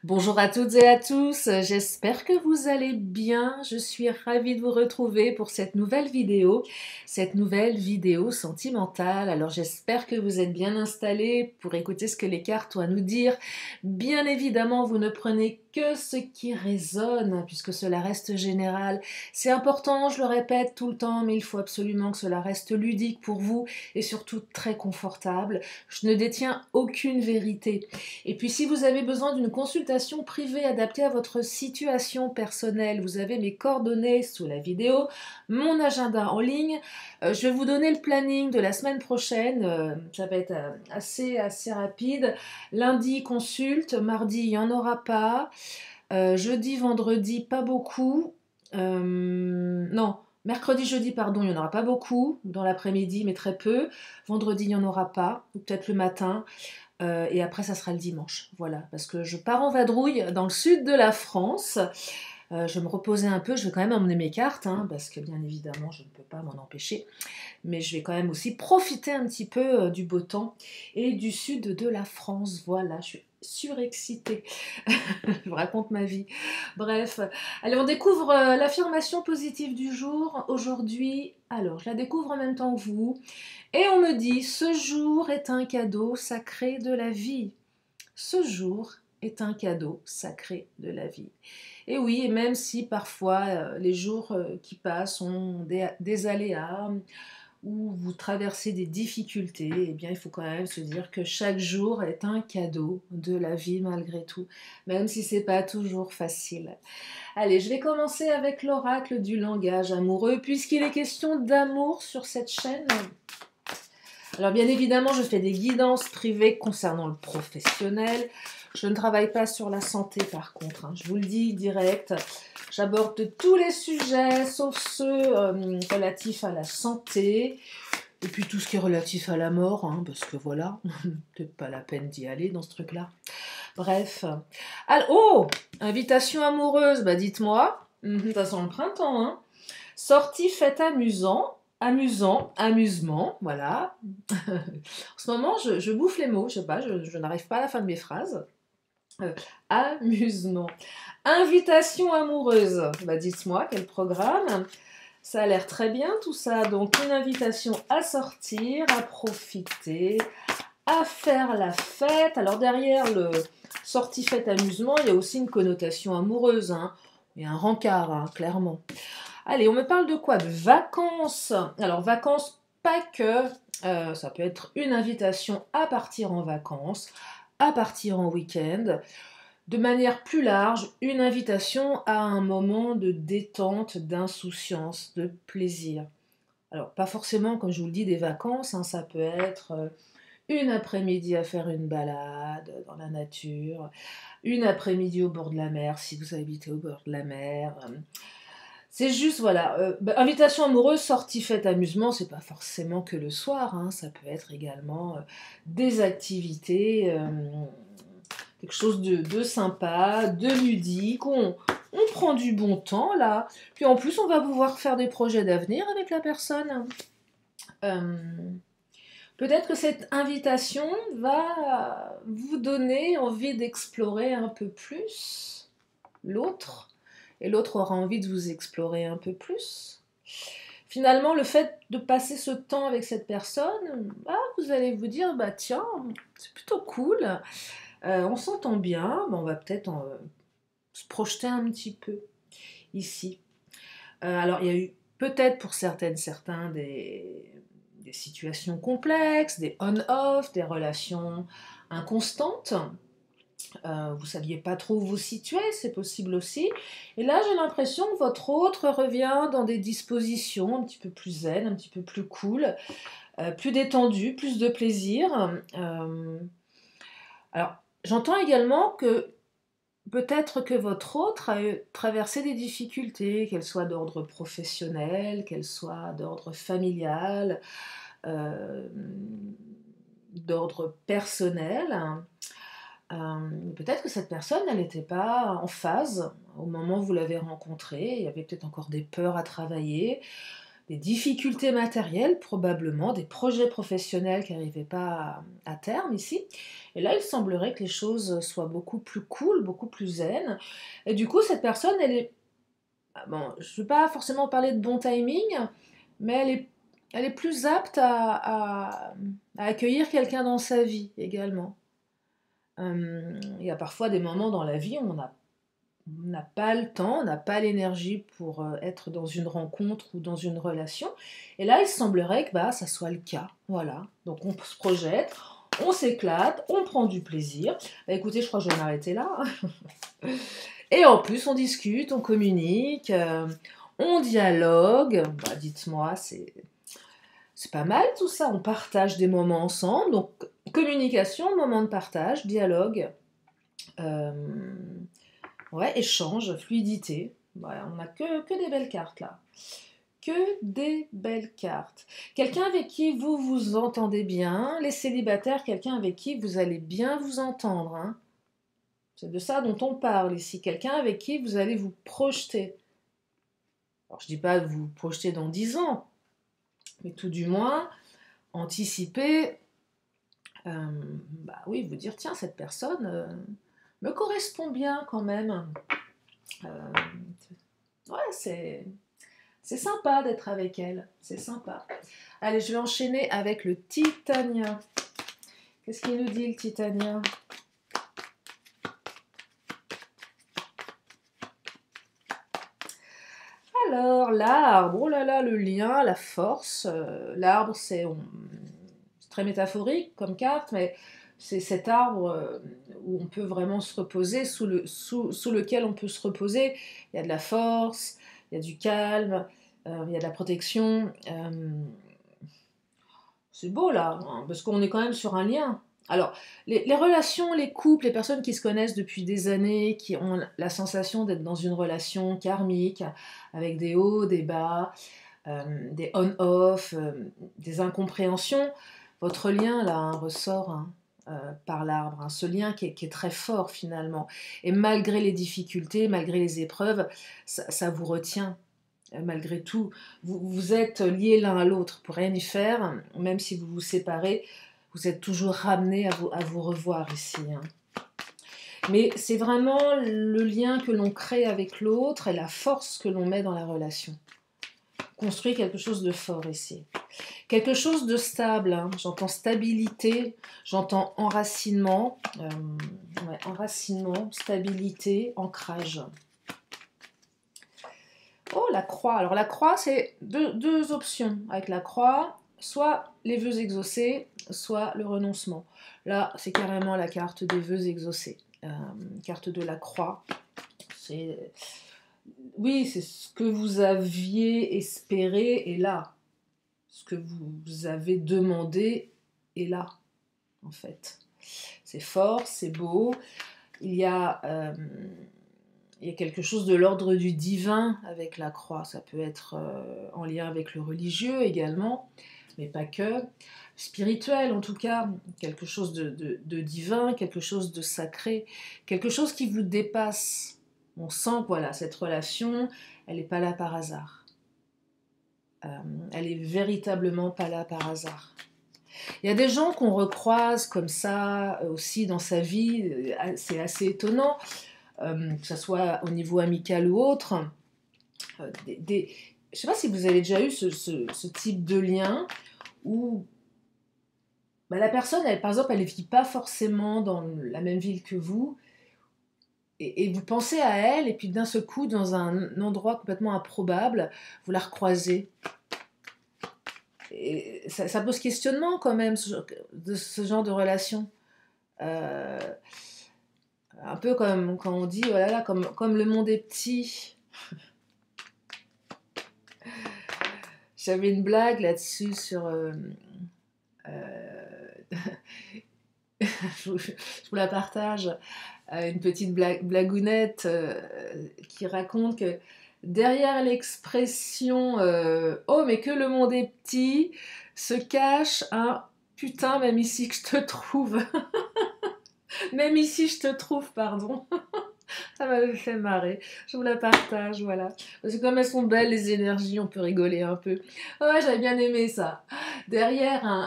Bonjour à toutes et à tous, j'espère que vous allez bien. Je suis ravie de vous retrouver pour cette nouvelle vidéo sentimentale. Alors j'espère que vous êtes bien installés pour écouter ce que les cartes ont à nous dire. Bien évidemment, vous ne prenez que ce qui résonne, puisque cela reste général. C'est important, je le répète tout le temps, mais il faut absolument que cela reste ludique pour vous et surtout très confortable. Je ne détiens aucune vérité. Et puis si vous avez besoin d'une consultation privée adaptée à votre situation personnelle, vous avez mes coordonnées sous la vidéo, mon agenda en ligne. Je vais vous donner le planning de la semaine prochaine. Ça va être assez rapide. Lundi, consulte. Mardi, il n'y en aura pas. Jeudi, vendredi, pas beaucoup. Non, mercredi, jeudi, pardon, il n'y en aura pas beaucoup. Dans l'après-midi, mais très peu. Vendredi, il n'y en aura pas. Ou peut-être le matin. Et après, ça sera le dimanche. Voilà, parce que je pars en vadrouille dans le sud de la France. Je vais me reposer un peu. Je vais quand même emmener mes cartes, hein, parce que bien évidemment, je ne peux pas m'en empêcher. Mais je vais quand même aussi profiter un petit peu du beau temps et du sud de la France. Voilà, je suis surexcitée. Je vous raconte ma vie. Bref, allez, on découvre l'affirmation positive du jour. Aujourd'hui, alors, je la découvre en même temps que vous. Et on me dit, ce jour est un cadeau sacré de la vie. Ce jour est un cadeau sacré de la vie. Et oui, et même si parfois les jours qui passent ont des aléas, ou vous traversez des difficultés, eh bien il faut quand même se dire que chaque jour est un cadeau de la vie malgré tout, même si c'est pas toujours facile. Allez, je vais commencer avec l'oracle du langage amoureux, puisqu'il est question d'amour sur cette chaîne. Alors bien évidemment, je fais des guidances privées concernant le professionnel. Je ne travaille pas sur la santé par contre, hein. Je vous le dis direct. J'aborde tous les sujets, sauf ceux relatifs à la santé. Et puis tout ce qui est relatif à la mort, hein, parce que voilà, peut-être pas la peine d'y aller dans ce truc-là. Bref. Alors, oh, invitation amoureuse, bah dites-moi. Ça sent le printemps, hein. Sortie, fête amusement, voilà. En ce moment, je bouffe les mots, je sais pas, je n'arrive pas à la fin de mes phrases. Amusement. Invitation amoureuse, bah dites-moi quel programme. Ça a l'air très bien tout ça, donc une invitation à sortir, à profiter, à faire la fête. Alors derrière le sortie fête amusement, il y a aussi une connotation amoureuse, hein. Il y a un rencard, hein, clairement. Allez, on me parle de quoi? De vacances. Alors, vacances, pas que. Ça peut être une invitation à partir en vacances, à partir en week-end. De manière plus large, une invitation à un moment de détente, d'insouciance, de plaisir. Alors, pas forcément, comme je vous le dis, des vacances, hein, ça peut être une après-midi à faire une balade dans la nature, une après-midi au bord de la mer, si vous habitez au bord de la mer. C'est juste, voilà, invitation amoureuse, sortie, fête, amusement, c'est pas forcément que le soir, hein, ça peut être également des activités, quelque chose de sympa, de ludique, on prend du bon temps là, puis en plus on va pouvoir faire des projets d'avenir avec la personne. Euh, Peut-être que cette invitation va vous donner envie d'explorer un peu plus l'autre, et l'autre aura envie de vous explorer un peu plus. Finalement, le fait de passer ce temps avec cette personne, bah, vous allez vous dire, bah tiens, c'est plutôt cool, on s'entend bien, bah, on va peut-être se projeter un petit peu ici. Alors, il y a eu peut-être pour certains des situations complexes, des on-off, des relations inconstantes. Vous saviez pas trop où vous situer, c'est possible aussi. Et là, j'ai l'impression que votre autre revient dans des dispositions un petit peu plus zen, un petit peu plus cool, plus détendu, plus de plaisir. Alors, j'entends également que peut-être que votre autre a traversé des difficultés, qu'elles soient d'ordre professionnel, qu'elles soient d'ordre familial, euh, d'ordre personnel. Peut-être que cette personne, elle n'était pas en phase au moment où vous l'avez rencontrée. Il y avait peut-être encore des peurs à travailler, des difficultés matérielles, probablement, des projets professionnels qui n'arrivaient pas à terme ici. Et là, il semblerait que les choses soient beaucoup plus cool, beaucoup plus zen. Et du coup, cette personne, elle est... Bon, je ne veux pas forcément parler de bon timing, mais elle est plus apte à accueillir quelqu'un dans sa vie également. Il y a parfois des moments dans la vie où on n'a pas le temps, on n'a pas l'énergie pour être dans une rencontre ou dans une relation. Et là, il semblerait que bah, ça soit le cas. Voilà. Donc on se projette, on s'éclate, on prend du plaisir. Bah, écoutez, je crois que je vais m'arrêter là. Et en plus, on discute, on communique, on dialogue. Bah, dites-moi, c'est pas mal tout ça. On partage des moments ensemble. Donc communication, moment de partage, dialogue. Euh, Ouais, échange, fluidité. Voilà, on n'a que des belles cartes là. Que des belles cartes. Quelqu'un avec qui vous vous entendez bien. Les célibataires, quelqu'un avec qui vous allez bien vous entendre. Hein. C'est de ça dont on parle ici. Quelqu'un avec qui vous allez vous projeter. Alors, je ne dis pas de vous projeter dans 10 ans, mais tout du moins, anticiper, bah oui, vous dire, tiens, cette personne me correspond bien quand même. Euh, ouais, c'est sympa d'être avec elle, c'est sympa. Allez, je vais enchaîner avec le Titania. Qu'est-ce qu'il nous dit le Titania? Alors, l'arbre, oh là là, le lien, la force. L'arbre, c'est très métaphorique comme carte, mais c'est cet arbre où on peut vraiment se reposer, sous lequel on peut se reposer. Il y a de la force, il y a du calme, il y a de la protection. C'est beau là, hein, parce qu'on est quand même sur un lien. Alors, les relations, les couples, les personnes qui se connaissent depuis des années, qui ont la sensation d'être dans une relation karmique, avec des hauts, des bas, des on-off, des incompréhensions, votre lien là ressort par l'arbre, hein, ce lien qui est très fort finalement. Et malgré les difficultés, malgré les épreuves, ça vous retient. Malgré tout, vous êtes liés l'un à l'autre pour rien y faire, même si vous vous séparez, vous êtes toujours ramenés à vous revoir ici. Hein. Mais c'est vraiment le lien que l'on crée avec l'autre et la force que l'on met dans la relation. Construit quelque chose de fort ici. Quelque chose de stable, hein. J'entends stabilité, j'entends enracinement, enracinement, stabilité, ancrage. Oh, la croix. Alors la croix, c'est deux options avec la croix, soit les vœux exaucés, soit le renoncement. Là, c'est carrément la carte des vœux exaucés, carte de la croix. Oui, c'est ce que vous aviez espéré est là. Ce que vous avez demandé est là, en fait. C'est fort, c'est beau. Il y a quelque chose de l'ordre du divin avec la croix. Ça peut être en lien avec le religieux également, mais pas que. Spirituel en tout cas, quelque chose de divin, quelque chose de sacré, quelque chose qui vous dépasse. On sent que voilà, cette relation, elle n'est pas là par hasard. Elle est véritablement pas là par hasard. Il y a des gens qu'on recroise comme ça aussi dans sa vie, c'est assez étonnant, que ce soit au niveau amical ou autre. Je ne sais pas si vous avez déjà eu ce type de lien où bah, la personne, par exemple, elle ne vit pas forcément dans la même ville que vous, et vous pensez à elle, et puis d'un seul coup, dans un endroit complètement improbable, vous la recroisez. Et ça pose questionnement quand même, de ce genre de relation. Un peu comme quand on dit, voilà, comme le monde est petit. J'avais une blague là-dessus sur... je vous la partage, une petite blagounette qui raconte que derrière l'expression oh mais que le monde est petit se cache un putain même ici que je te trouve même ici je te trouve pardon Ça m'avait fait marrer. Je vous la partage, voilà. Parce que comme elles sont belles, les énergies, on peut rigoler un peu. Ouais, j'avais bien aimé ça. Derrière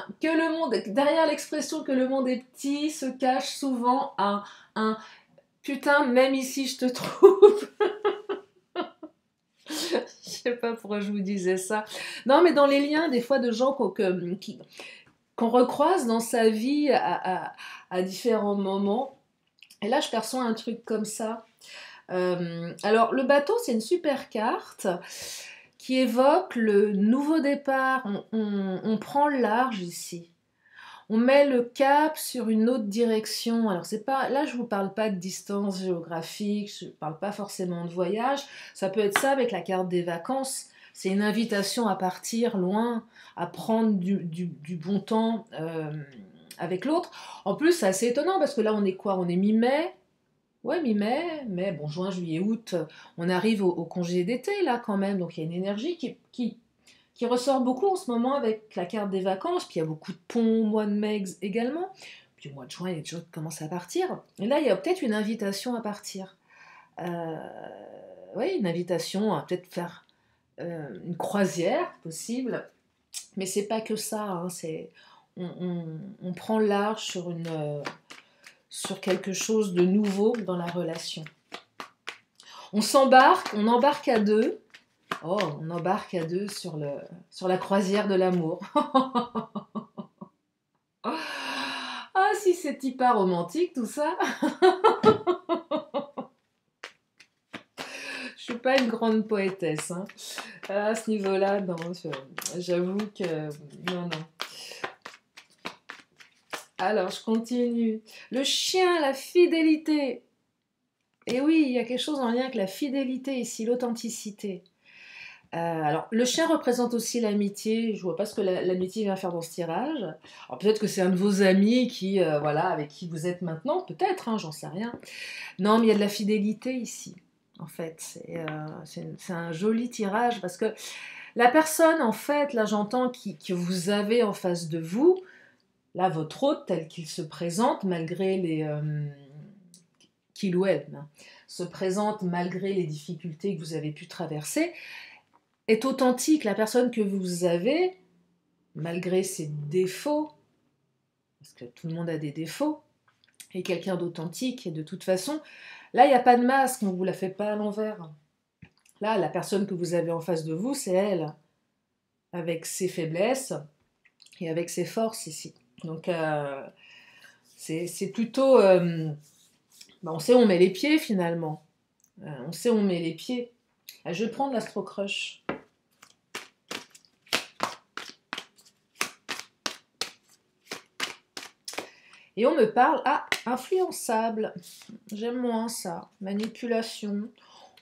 l'expression que le monde est petit, se cache souvent un putain, même ici je te trouve. Je sais pas pourquoi je vous disais ça. Non, mais dans les liens, des fois, de gens qu'on recroise dans sa vie à différents moments. Et là, je perçois un truc comme ça. Alors, le bateau, c'est une super carte qui évoque le nouveau départ. On prend le large ici. On met le cap sur une autre direction. Alors, c'est pas, là, je ne vous parle pas de distance géographique, je ne parle pas forcément de voyage. Ça peut être ça avec la carte des vacances. C'est une invitation à partir loin, à prendre du bon temps avec l'autre. En plus, c'est assez étonnant parce que là, on est quoi? On est mi-mai. Ouais, mi-mai, mai, bon, juin, juillet, août, on arrive au congé d'été, là, quand même. Donc, il y a une énergie qui ressort beaucoup en ce moment avec la carte des vacances. Puis, il y a beaucoup de ponts au mois de mai également. Puis, au mois de juin, il y a des gens qui commencent à partir. Et là, il y a peut-être une invitation à partir. Oui, une invitation à peut-être faire une croisière, possible. Mais c'est pas que ça, hein, on prend large sur quelque chose de nouveau dans la relation. On embarque à deux. Oh, on embarque à deux sur la croisière de l'amour. Ah, si c'est hyper romantique tout ça. Je suis pas une grande poétesse. Hein. À ce niveau-là, non, j'avoue que non, non. Alors, je continue. Le chien, la fidélité. Et oui, il y a quelque chose en lien avec la fidélité ici, l'authenticité. Alors, le chien représente aussi l'amitié. Je vois pas ce que l'amitié vient faire dans ce tirage. Alors, peut-être que c'est un de vos amis voilà, avec qui vous êtes maintenant. Peut-être, hein, j'en sais rien. Non, mais il y a de la fidélité ici. En fait, c'est un joli tirage parce que la personne, en fait, là, j'entends que vous avez en face de vous, là, votre hôte tel qu'il se présente, malgré qu'il ou elle, hein, se présente malgré les difficultés que vous avez pu traverser, est authentique. La personne que vous avez, malgré ses défauts, parce que tout le monde a des défauts, est quelqu'un d'authentique, et de toute façon, là, il n'y a pas de masque, on ne vous la fait pas à l'envers. Là, la personne que vous avez en face de vous, c'est elle, avec ses faiblesses et avec ses forces ici. Donc, c'est plutôt... on sait où on met les pieds, finalement. On sait où on met les pieds. Je vais prendre l'Astro Crush. Et on me parle, influençable. J'aime moins ça. Manipulation.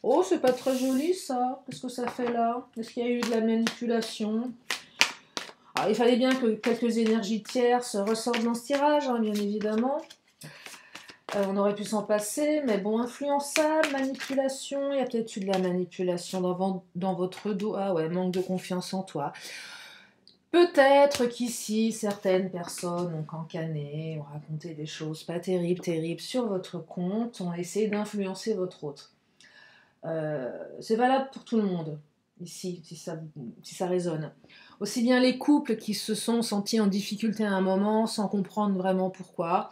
Oh, c'est pas très joli ça. Qu'est-ce que ça fait là? Est-ce qu'il y a eu de la manipulation? Alors, il fallait bien que quelques énergies tierces ressortent dans ce tirage, hein, bien évidemment. On aurait pu s'en passer, mais bon, influençable, manipulation. Il y a peut-être eu de la manipulation dans votre dos. Ah ouais, manque de confiance en toi. Peut-être qu'ici, certaines personnes ont cancané, ont raconté des choses pas terribles sur votre compte, ont essayé d'influencer votre autre. C'est valable pour tout le monde, ici, si ça résonne. Aussi bien les couples qui se sont sentis en difficulté à un moment sans comprendre vraiment pourquoi.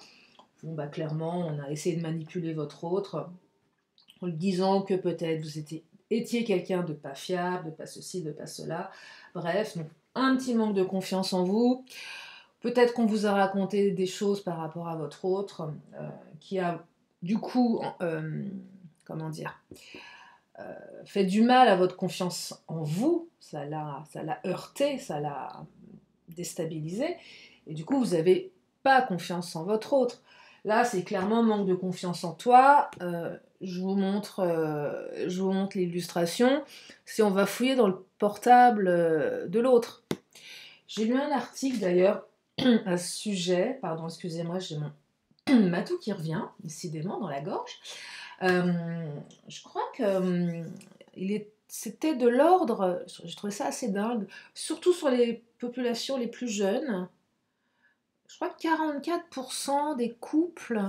Bon, bah, clairement, on a essayé de manipuler votre autre en lui disant que peut-être vous étiez quelqu'un de pas fiable, de pas ceci, de pas cela. Bref, donc un petit manque de confiance en vous. Peut-être qu'on vous a raconté des choses par rapport à votre autre qui a du coup, comment dire, fait du mal à votre confiance en vous. Ça l'a heurté, ça l'a déstabilisé. Et du coup, vous n'avez pas confiance en votre autre. Là, c'est clairement manque de confiance en toi. Je vous montre l'illustration. Si on va fouiller dans le portable de l'autre. J'ai lu un article d'ailleurs à ce sujet. Pardon, excusez-moi, j'ai mon matou qui revient, décidément, dans la gorge. Je crois que c'était de l'ordre, j'ai trouvé ça assez dingue, surtout sur les populations les plus jeunes. Je crois que 44% des couples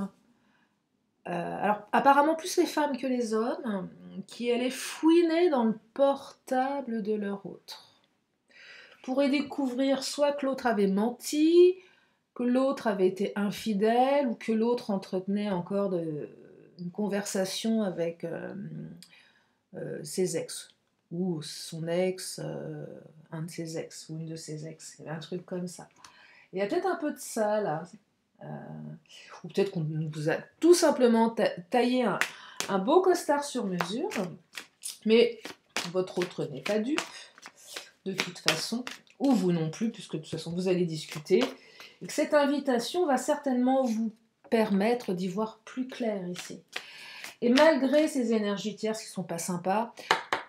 Alors apparemment plus les femmes que les hommes, qui allaient fouiner dans le portable de leur autre pour y découvrir soit que l'autre avait menti, que l'autre avait été infidèle ou que l'autre entretenait encore une conversation avec ses ex ou son ex, un de ses ex ou une de ses ex, un truc comme ça. Il y a peut-être un peu de ça là. Euh, ou peut-être qu'on vous a tout simplement taillé un beau costard sur mesure, mais votre autre n'est pas dupe, de toute façon, ou vous non plus, puisque de toute façon vous allez discuter, et que cette invitation va certainement vous permettre d'y voir plus clair ici. Et malgré ces énergies tierces qui ne sont pas sympas,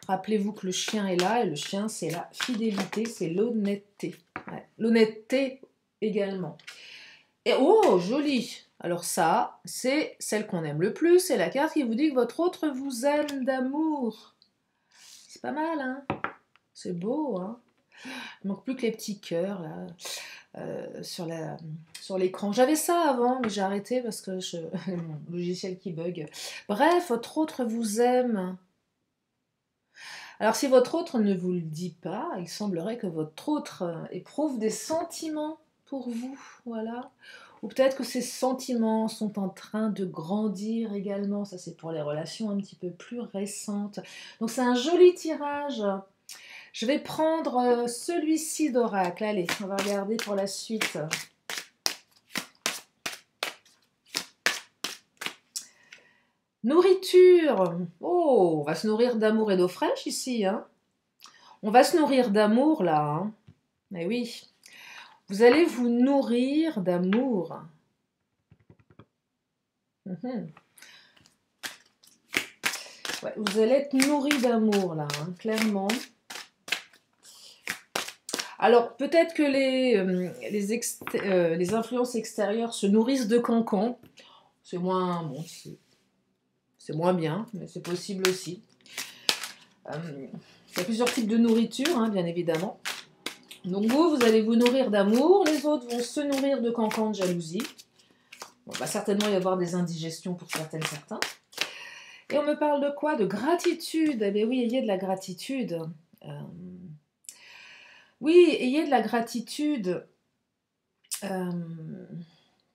rappelez-vous que le chien est là, et le chien c'est la fidélité, c'est l'honnêteté. Ouais. L'honnêteté également. Et oh, joli! Alors ça, c'est celle qu'on aime le plus, c'est la carte qui vous dit que votre autre vous aime d'amour. C'est pas mal, hein? C'est beau, hein? Il manque plus que les petits cœurs, là, sur l'écran. J'avais ça avant, mais j'ai arrêté parce que mon logiciel qui bug. Bref, votre autre vous aime. Alors si votre autre ne vous le dit pas, il semblerait que votre autre éprouve des sentiments pour vous, voilà. Ou peut-être que ces sentiments sont en train de grandir également. Ça, c'est pour les relations un petit peu plus récentes. Donc, c'est un joli tirage. Je vais prendre celui-ci d'oracle. Allez, on va regarder pour la suite. Nourriture. Oh, on va se nourrir d'amour et d'eau fraîche ici, hein. On va se nourrir d'amour, là, hein. Eh oui. Vous allez vous nourrir d'amour. Ouais, vous allez être nourri d'amour, là, hein, clairement. Alors, peut-être que les influences extérieures se nourrissent de cancans. C'est moins, bon, c'est moins bien, mais c'est possible aussi. Il y a plusieurs types de nourriture, hein, bien évidemment. Donc vous allez vous nourrir d'amour, les autres vont se nourrir de cancans de jalousie. Bon, va certainement y avoir des indigestions pour certaines, certains. Et on me parle de quoi? De gratitude. Eh bien oui, ayez de la gratitude. Oui, ayez de la gratitude.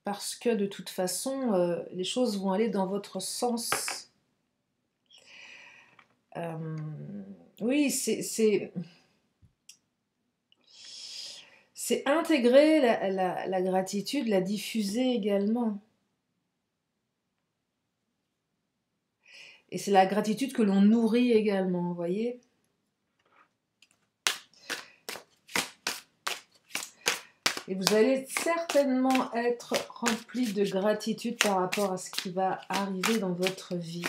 Parce que de toute façon, les choses vont aller dans votre sens. Oui, c'est intégrer la gratitude, la diffuser également. Et c'est la gratitude que l'on nourrit également, vous voyez? Et vous allez certainement être rempli de gratitude par rapport à ce qui va arriver dans votre vie.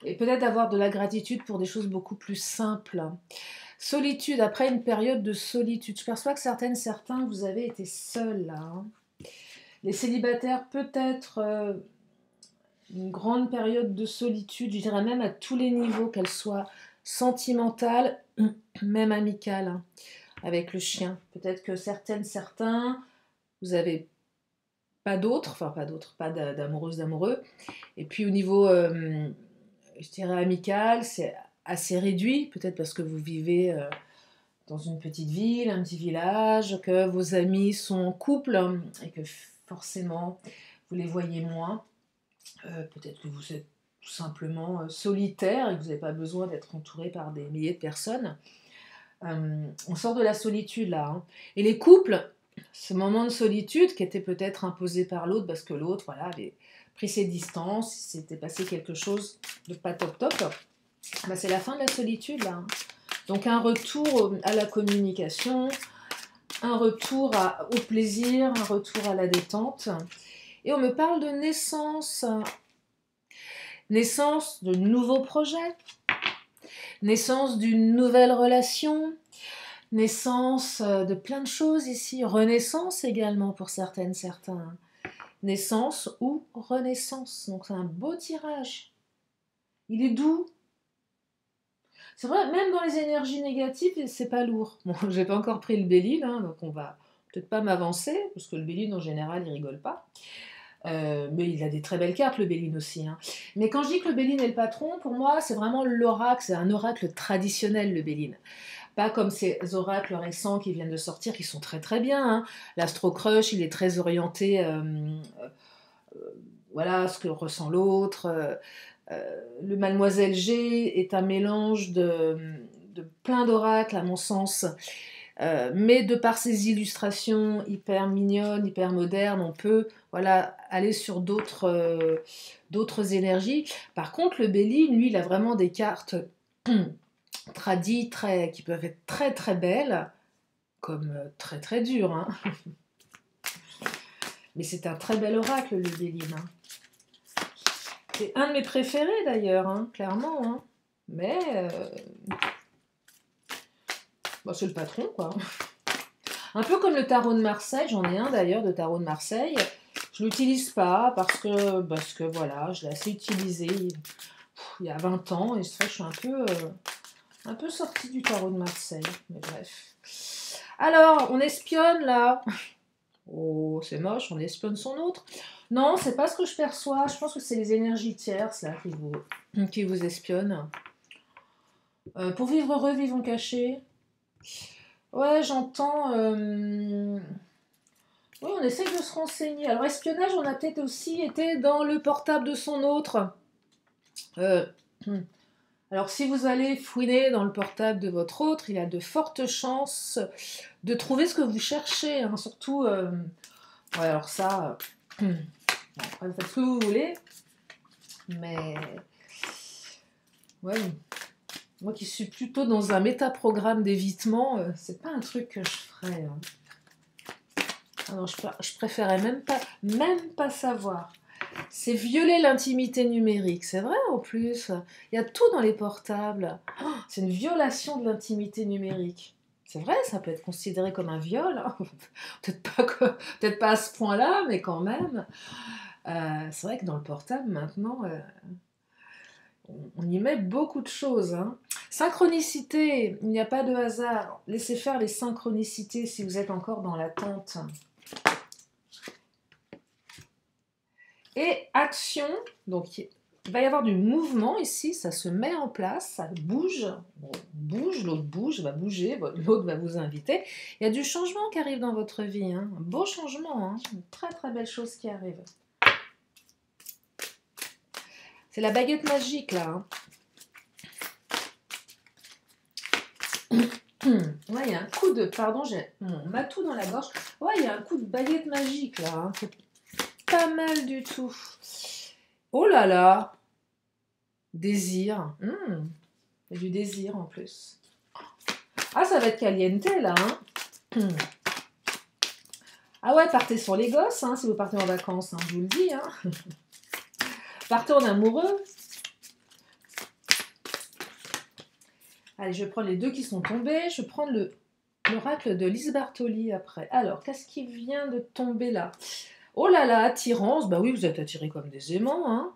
Et peut-être avoir de la gratitude pour des choses beaucoup plus simples. Solitude, après une période de solitude. Je perçois que certains, vous avez été seuls là. Hein. Les célibataires, peut-être une grande période de solitude, je dirais même à tous les niveaux, qu'elle soit sentimentale, même amicale, hein, avec le chien. Peut-être que certains, vous avez pas d'autres, pas d'amoureuses, d'amoureux. Et puis au niveau, je dirais amical, c'est assez réduit, peut-être parce que vous vivez dans une petite ville, un petit village, que vos amis sont en couple et que forcément vous les voyez moins. Peut-être que vous êtes tout simplement solitaire et que vous n'avez pas besoin d'être entouré par des milliers de personnes. On sort de la solitude là. Hein. Et les couples, ce moment de solitude qui était peut-être imposé par l'autre parce que l'autre voilà, avait pris ses distances, il s'était passé quelque chose de pas top, bah, c'est la fin de la solitude là. Hein. Donc un retour à la communication, un retour au plaisir, un retour à la détente. Et on me parle de naissance. Naissance de nouveaux projets, naissance d'une nouvelle relation, naissance de plein de choses ici, renaissance également pour certains. Naissance ou renaissance, donc c'est un beau tirage. Il est doux. C'est vrai, même dans les énergies négatives, c'est pas lourd. Bon, j'ai pas encore pris le Bélier, hein, donc on va peut-être pas m'avancer, parce que le Béline en général il rigole pas. Mais il a des très belles cartes, le Béline aussi, hein. Mais quand je dis que le Béline est le patron, pour moi c'est vraiment l'oracle, c'est un oracle traditionnel le Béline. Pas comme ces oracles récents qui viennent de sortir, qui sont très très bien, hein. L'Astro Crush, il est très orienté, voilà, ce que ressent l'autre. Le Mademoiselle G est un mélange de plein d'oracles, à mon sens. Mais de par ses illustrations hyper mignonnes, hyper modernes, on peut voilà, aller sur d'autres énergies. Par contre, le Béline, lui, il a vraiment des cartes tradies qui peuvent être très très belles, comme très très dures, hein. Mais c'est un très bel oracle, le Béline, hein. C'est un de mes préférés d'ailleurs, hein, clairement, hein. Mais bon, c'est le patron, quoi. Un peu comme le tarot de Marseille, j'en ai un d'ailleurs de tarot de Marseille. Je ne l'utilise pas parce que voilà, je l'ai assez utilisé il y a 20 ans et c'est vrai que je suis un peu sortie du tarot de Marseille. Mais bref. Alors, on espionne là. Oh, c'est moche, on espionne son autre. Non, c'est pas ce que je perçois. Je pense que c'est les énergies tierces là qui vous espionnent. Pour vivre heureux, vivons cachés. Ouais, j'entends. Oui, on essaie de se renseigner. Alors, espionnage, on a peut-être aussi été dans le portable de son autre. Euh, alors, si vous allez fouiner dans le portable de votre autre, il y a de fortes chances de trouver ce que vous cherchez, hein. Surtout, ouais, alors ça, bon, après, vous faites ce que vous voulez, mais ouais, moi qui suis plutôt dans un métaprogramme d'évitement, c'est pas un truc que je ferais, hein. Alors, je préférais même pas savoir. C'est violer l'intimité numérique, c'est vrai en plus. Il y a tout dans les portables. Oh, c'est une violation de l'intimité numérique. C'est vrai, ça peut être considéré comme un viol, hein. Peut-être pas à ce point-là, mais quand même. C'est vrai que dans le portable, maintenant, on y met beaucoup de choses, hein. Synchronicité, il n'y a pas de hasard. Laissez faire les synchronicités si vous êtes encore dans l'attente. Et action, donc il va y avoir du mouvement ici, ça se met en place, ça bouge, bon, bouge, l'autre bouge, va bouger, l'autre va vous inviter. Il y a du changement qui arrive dans votre vie, hein. Un beau changement, hein. Une très très belle chose qui arrive. C'est la baguette magique là, hein. Ouais, il y a un coup de... Pardon, j'ai mon matou dans la gorge. Ouais, il y a un coup de baguette magique là, hein. C'est pas mal du tout. Oh là là, désir. Il y a du désir en plus. Ah, ça va être caliente là, hein. Ah ouais, partez sur les gosses, hein, si vous partez en vacances, hein, je vous le dis, hein. Partez en amoureux. Allez, je vais prendre les deux qui sont tombés. Je vais prendre l'oracle de Lise Bartoli après. Alors, qu'est-ce qui vient de tomber là? Oh là là, attirance. Bah oui, vous êtes attirés comme des aimants, hein.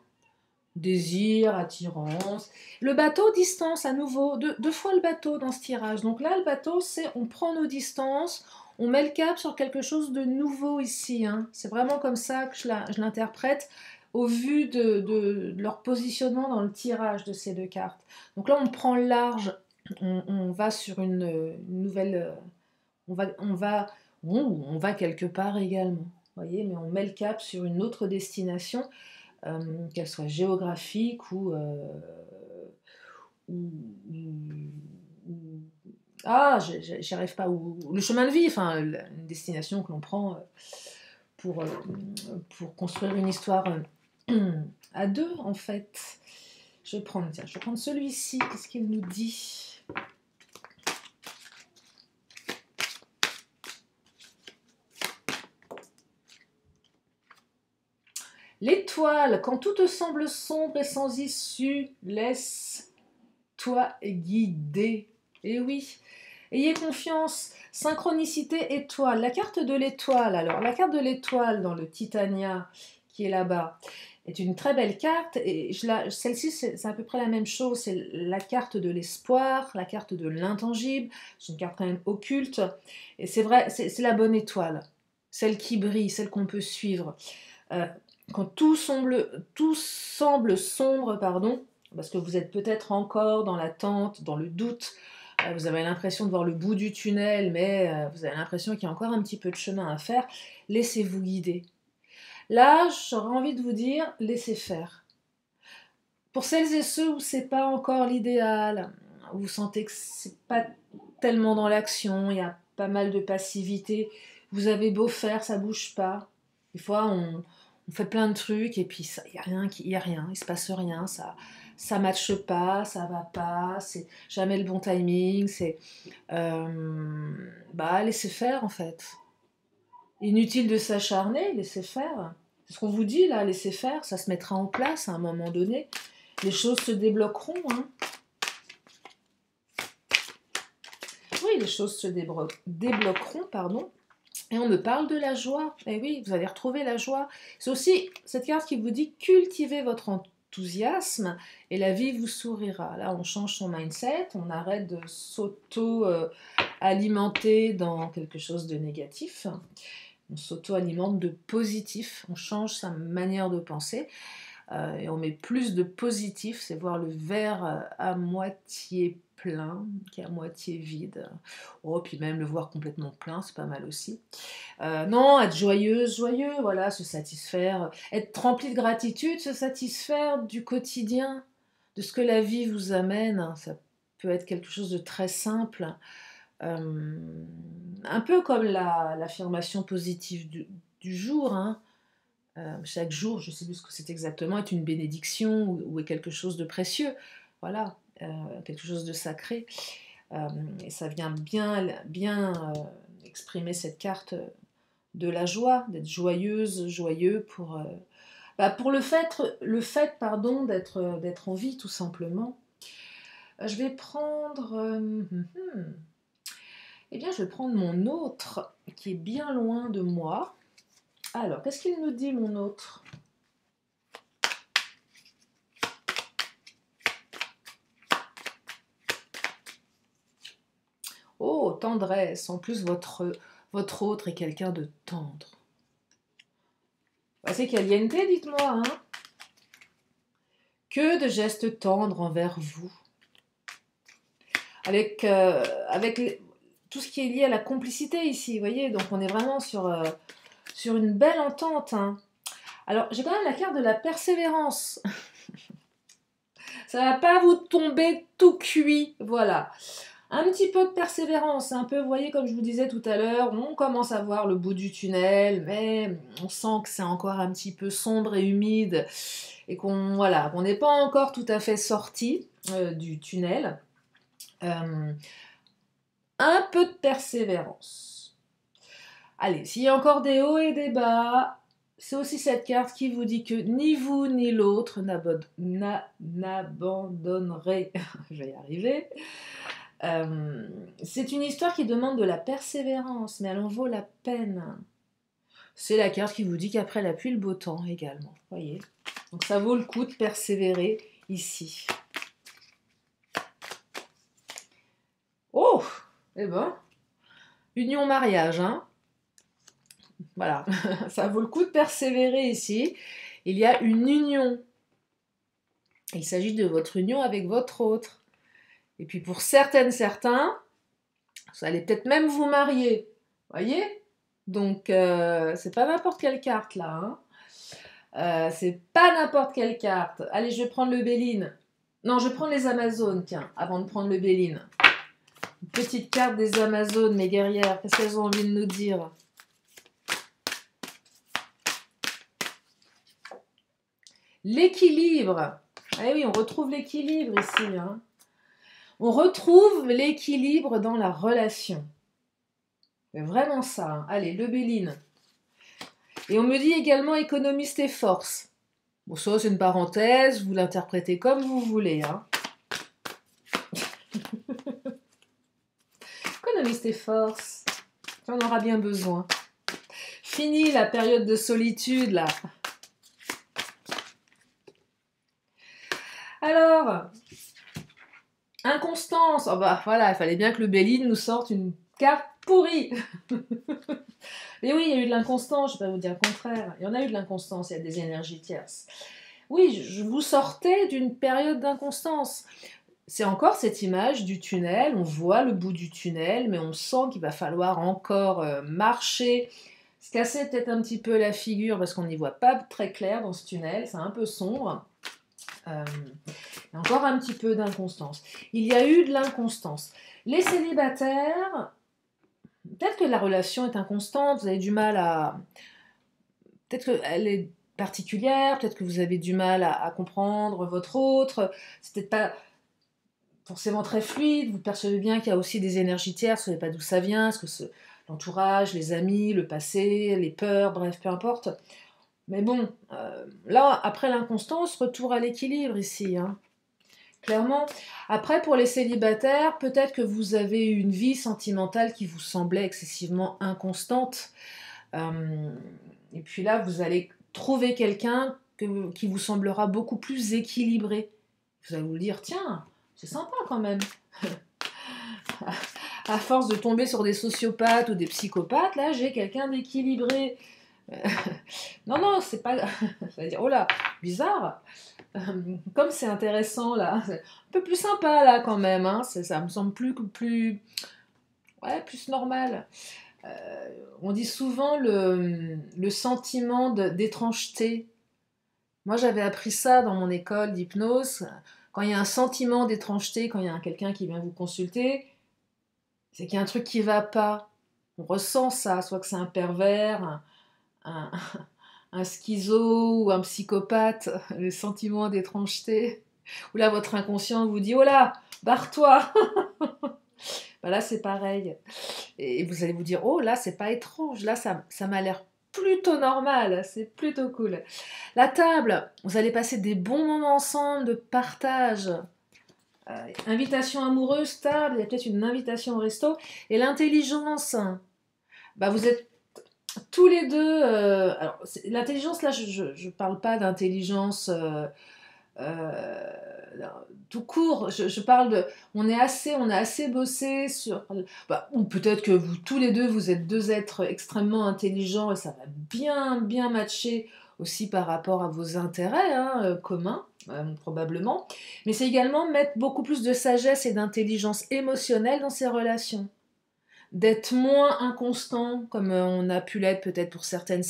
Désir, attirance. Le bateau, distance, à nouveau. Deux fois le bateau dans ce tirage. Donc là, le bateau, c'est on prend nos distances, on met le cap sur quelque chose de nouveau ici, hein. C'est vraiment comme ça que je l'interprète au vu de leur positionnement dans le tirage de ces deux cartes. Donc là, on prend large. On va sur une nouvelle... on va quelque part également. Voyez, mais on met le cap sur une autre destination, qu'elle soit géographique ah, j'y arrive pas, ou le chemin de vie, enfin, une destination que l'on prend pour, construire une histoire à deux, en fait. Je vais prendre celui-ci, qu'est-ce qu'il nous dit ? L'étoile, quand tout te semble sombre et sans issue, laisse-toi guider. Eh oui, ayez confiance. Synchronicité étoile. La carte de l'étoile, alors, la carte de l'étoile dans le Titania, qui est là-bas est une très belle carte. Et celle-ci, c'est à peu près la même chose. C'est la carte de l'espoir, la carte de l'intangible. C'est une carte quand même occulte. Et c'est vrai, c'est la bonne étoile. Celle qui brille, celle qu'on peut suivre. Euh, quand tout semble sombre, pardon, parce que vous êtes peut-être encore dans l'attente, dans le doute, vous avez l'impression de voir le bout du tunnel, mais vous avez l'impression qu'il y a encore un petit peu de chemin à faire, laissez-vous guider. Là, j'aurais envie de vous dire, laissez faire. Pour celles et ceux où c'est pas encore l'idéal, où vous sentez que c'est pas tellement dans l'action, il y a pas mal de passivité, vous avez beau faire, ça bouge pas. Des fois, on fait plein de trucs et puis il y a rien, il se passe rien, ça matche pas, ça va pas, c'est jamais le bon timing, laissez faire en fait. Inutile de s'acharner, laissez faire. C'est ce qu'on vous dit là, laissez faire, ça se mettra en place à un moment donné. Les choses se débloqueront. Hein. Oui, les choses se débloqueront, pardon. Et on me parle de la joie. Eh oui, vous allez retrouver la joie. C'est aussi cette carte qui vous dit cultivez votre enthousiasme et la vie vous sourira. Là, on change son mindset, on arrête de s'auto-alimenter dans quelque chose de négatif. On s'auto-alimente de positif, on change sa manière de penser et on met plus de positif, c'est voir le verre à moitié plein qu'à moitié vide. Oh, puis même le voir complètement plein, c'est pas mal aussi. Non, être joyeuse, joyeux, voilà, se satisfaire, être rempli de gratitude, se satisfaire du quotidien, de ce que la vie vous amène. Ça peut être quelque chose de très simple. Un peu comme l'affirmation positive du jour. Hein. Chaque jour, je ne sais plus ce que c'est exactement, est une bénédiction ou est quelque chose de précieux. Voilà, quelque chose de sacré. Et ça vient bien exprimer cette carte de la joie, d'être joyeuse, joyeux pour le fait d'être en vie, tout simplement. Je vais prendre... Eh bien, je vais prendre mon autre, qui est bien loin de moi. Alors, qu'est-ce qu'il nous dit, mon autre? Oh, tendresse. En plus, votre autre est quelqu'un de tendre. C'est caliente, dites-moi. Hein, que de gestes tendres envers vous. Avec tout ce qui est lié à la complicité ici, vous voyez. Donc, on est vraiment sur une belle entente. Hein. Alors, j'ai quand même la carte de la persévérance. Ça va pas vous tomber tout cuit, voilà. Un petit peu de persévérance, un peu, vous voyez, comme je vous disais tout à l'heure, on commence à voir le bout du tunnel, mais on sent que c'est encore un petit peu sombre et humide, et qu'on n'est pas encore tout à fait sorti du tunnel. Un peu de persévérance. Allez, s'il y a encore des hauts et des bas, c'est aussi cette carte qui vous dit que ni vous ni l'autre n'abandonnerez. Je vais y arriver. C'est une histoire qui demande de la persévérance, mais elle en vaut la peine. C'est la carte qui vous dit qu'après la pluie, le beau temps également. Voyez. Donc ça vaut le coup de persévérer ici. Oh, eh ben, union mariage, hein. Voilà, ça vaut le coup de persévérer ici. Il y a une union. Il s'agit de votre union avec votre autre. Et puis pour certains, vous allez peut-être même vous marier. Voyez? Donc, c'est pas n'importe quelle carte là. Hein. C'est pas n'importe quelle carte. Allez, je vais prendre le Béline. Non, je vais prendre les Amazones, tiens, avant de prendre le Béline. Une petite carte des Amazones, mes guerrières. Qu'est-ce qu'elles ont envie de nous dire? L'équilibre. Eh oui, on retrouve l'équilibre ici. Hein. On retrouve l'équilibre dans la relation. C'est vraiment ça. Hein. Allez, le Béline. Et on me dit également économiste et force. Bon, ça, c'est une parenthèse. Vous l'interprétez comme vous voulez. Hein. Économiste et force. On aura bien besoin. Fini la période de solitude, là. Alors, inconstance. Oh bah voilà, il fallait bien que le Béline nous sorte une carte pourrie. Mais oui, il y a eu de l'inconstance, je ne vais pas vous dire le contraire. Il y en a eu de l'inconstance, il y a des énergies tierces. Oui, je vous sortais d'une période d'inconstance. C'est encore cette image du tunnel, on voit le bout du tunnel, mais on sent qu'il va falloir encore marcher, se casser peut-être un petit peu la figure parce qu'on n'y voit pas très clair dans ce tunnel, c'est un peu sombre. Il y a encore un petit peu d'inconstance. Il y a eu de l'inconstance. Les célibataires, peut-être que la relation est inconstante, vous avez du mal à... Peut-être qu'elle est particulière, peut-être que vous avez du mal à comprendre votre autre, c'est peut-être pas forcément très fluide, vous percevez bien qu'il y a aussi des énergies tierces, vous ne savez pas d'où ça vient, est-ce que c'est l'entourage, les amis, le passé, les peurs, bref, peu importe. Mais bon, là, après l'inconstance, retour à l'équilibre ici, hein. Clairement. Après, pour les célibataires, peut-être que vous avez une vie sentimentale qui vous semblait excessivement inconstante. Et puis là, vous allez trouver quelqu'un qui vous semblera beaucoup plus équilibré. Vous allez vous dire, tiens, c'est sympa quand même. À force de tomber sur des sociopathes ou des psychopathes, là, j'ai quelqu'un d'équilibré. Non, non, c'est pas... Ça va dire, oh là, bizarre. Comme c'est intéressant, là. C'est un peu plus sympa, là, quand même. Hein. Ça me semble ouais, plus normal. On dit souvent le sentiment d'étrangeté. Moi, j'avais appris ça dans mon école d'hypnose. Quand il y a un sentiment d'étrangeté, quand il y a quelqu'un qui vient vous consulter, c'est qu'il y a un truc qui va pas. On ressent ça, soit que c'est un pervers, un, un schizo ou un psychopathe, le sentiment d'étrangeté. Ou là, votre inconscient vous dit, oh là, barre-toi. Ben là, c'est pareil. Et vous allez vous dire, oh là, c'est pas étrange, là, ça m'a l'air plutôt normal, c'est plutôt cool. La table, vous allez passer des bons moments ensemble de partage. Invitation amoureuse, table, il y a peut-être une invitation au resto. Et l'intelligence, bah vous êtes tous les deux... alors, l'intelligence, là, je ne parle pas d'intelligence... Euh, tout court, je parle de, on a assez bossé sur, bah, ou peut-être que vous tous les deux vous êtes deux êtres extrêmement intelligents et ça va bien matcher aussi par rapport à vos intérêts hein, communs probablement, mais c'est également mettre beaucoup plus de sagesse et d'intelligence émotionnelle dans ces relations, d'être moins inconstant comme on a pu l'être peut-être pour certains,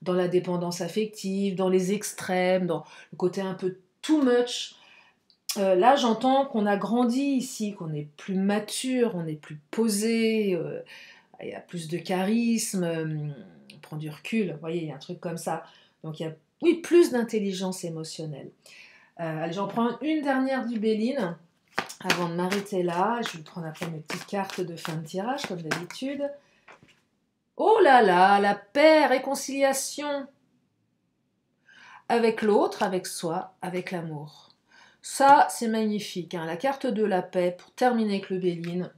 dans la dépendance affective, dans les extrêmes, dans le côté un peu too much. Là, j'entends qu'on a grandi ici, qu'on est plus mature, on est plus posé, il y a plus de charisme, on prend du recul, vous voyez, il y a un truc comme ça. Donc, il y a, oui, plus d'intelligence émotionnelle. Allez, j'en prends une dernière du Béline. Avant de m'arrêter là, je vais prendre après mes petites cartes de fin de tirage, comme d'habitude. Oh là là, la paix, réconciliation avec l'autre, avec soi, avec l'amour. Ça, c'est magnifique. Hein. La carte de la paix, pour terminer avec le Béline,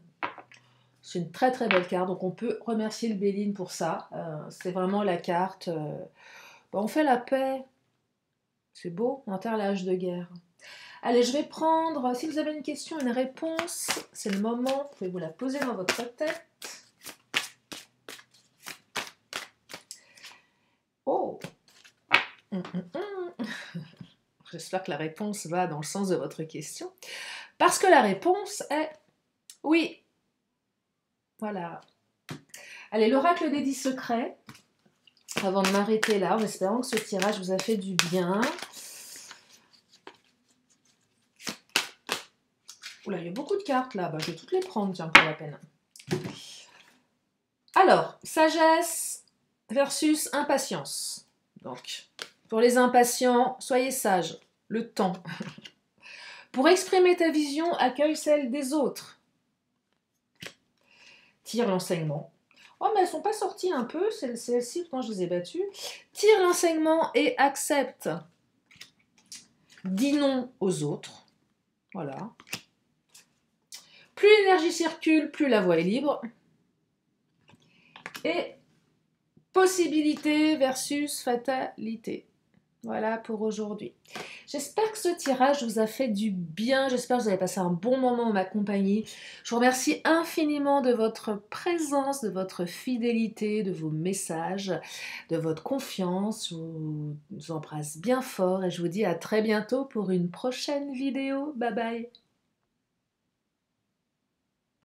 c'est une très très belle carte. Donc on peut remercier le Béline pour ça. C'est vraiment la carte. On fait la paix. C'est beau, on enterre l'âge de guerre. Allez, je vais prendre, si vous avez une question, une réponse, c'est le moment, vous pouvez vous la poser dans votre tête. Oh J'espère que la réponse va dans le sens de votre question. Parce que la réponse est oui. Voilà. Allez, l'oracle des 10 secrets. Avant de m'arrêter là, en espérant que ce tirage vous a fait du bien. Oula, il y a beaucoup de cartes là. Je vais toutes les prendre, tiens, pour la peine. Alors, sagesse versus impatience. Donc, pour les impatients, soyez sages. Le temps. Pour exprimer ta vision, accueille celle des autres. Tire l'enseignement. Oh, mais elles ne sont pas sorties un peu, celles-ci, quand je les ai battues. Tire l'enseignement et accepte. Dis non aux autres. Voilà. Plus l'énergie circule, plus la voie est libre. Et possibilité versus fatalité. Voilà pour aujourd'hui. J'espère que ce tirage vous a fait du bien, j'espère que vous avez passé un bon moment en ma compagnie. Je vous remercie infiniment de votre présence, de votre fidélité, de vos messages, de votre confiance. Je vous embrasse bien fort et je vous dis à très bientôt pour une prochaine vidéo. Bye bye.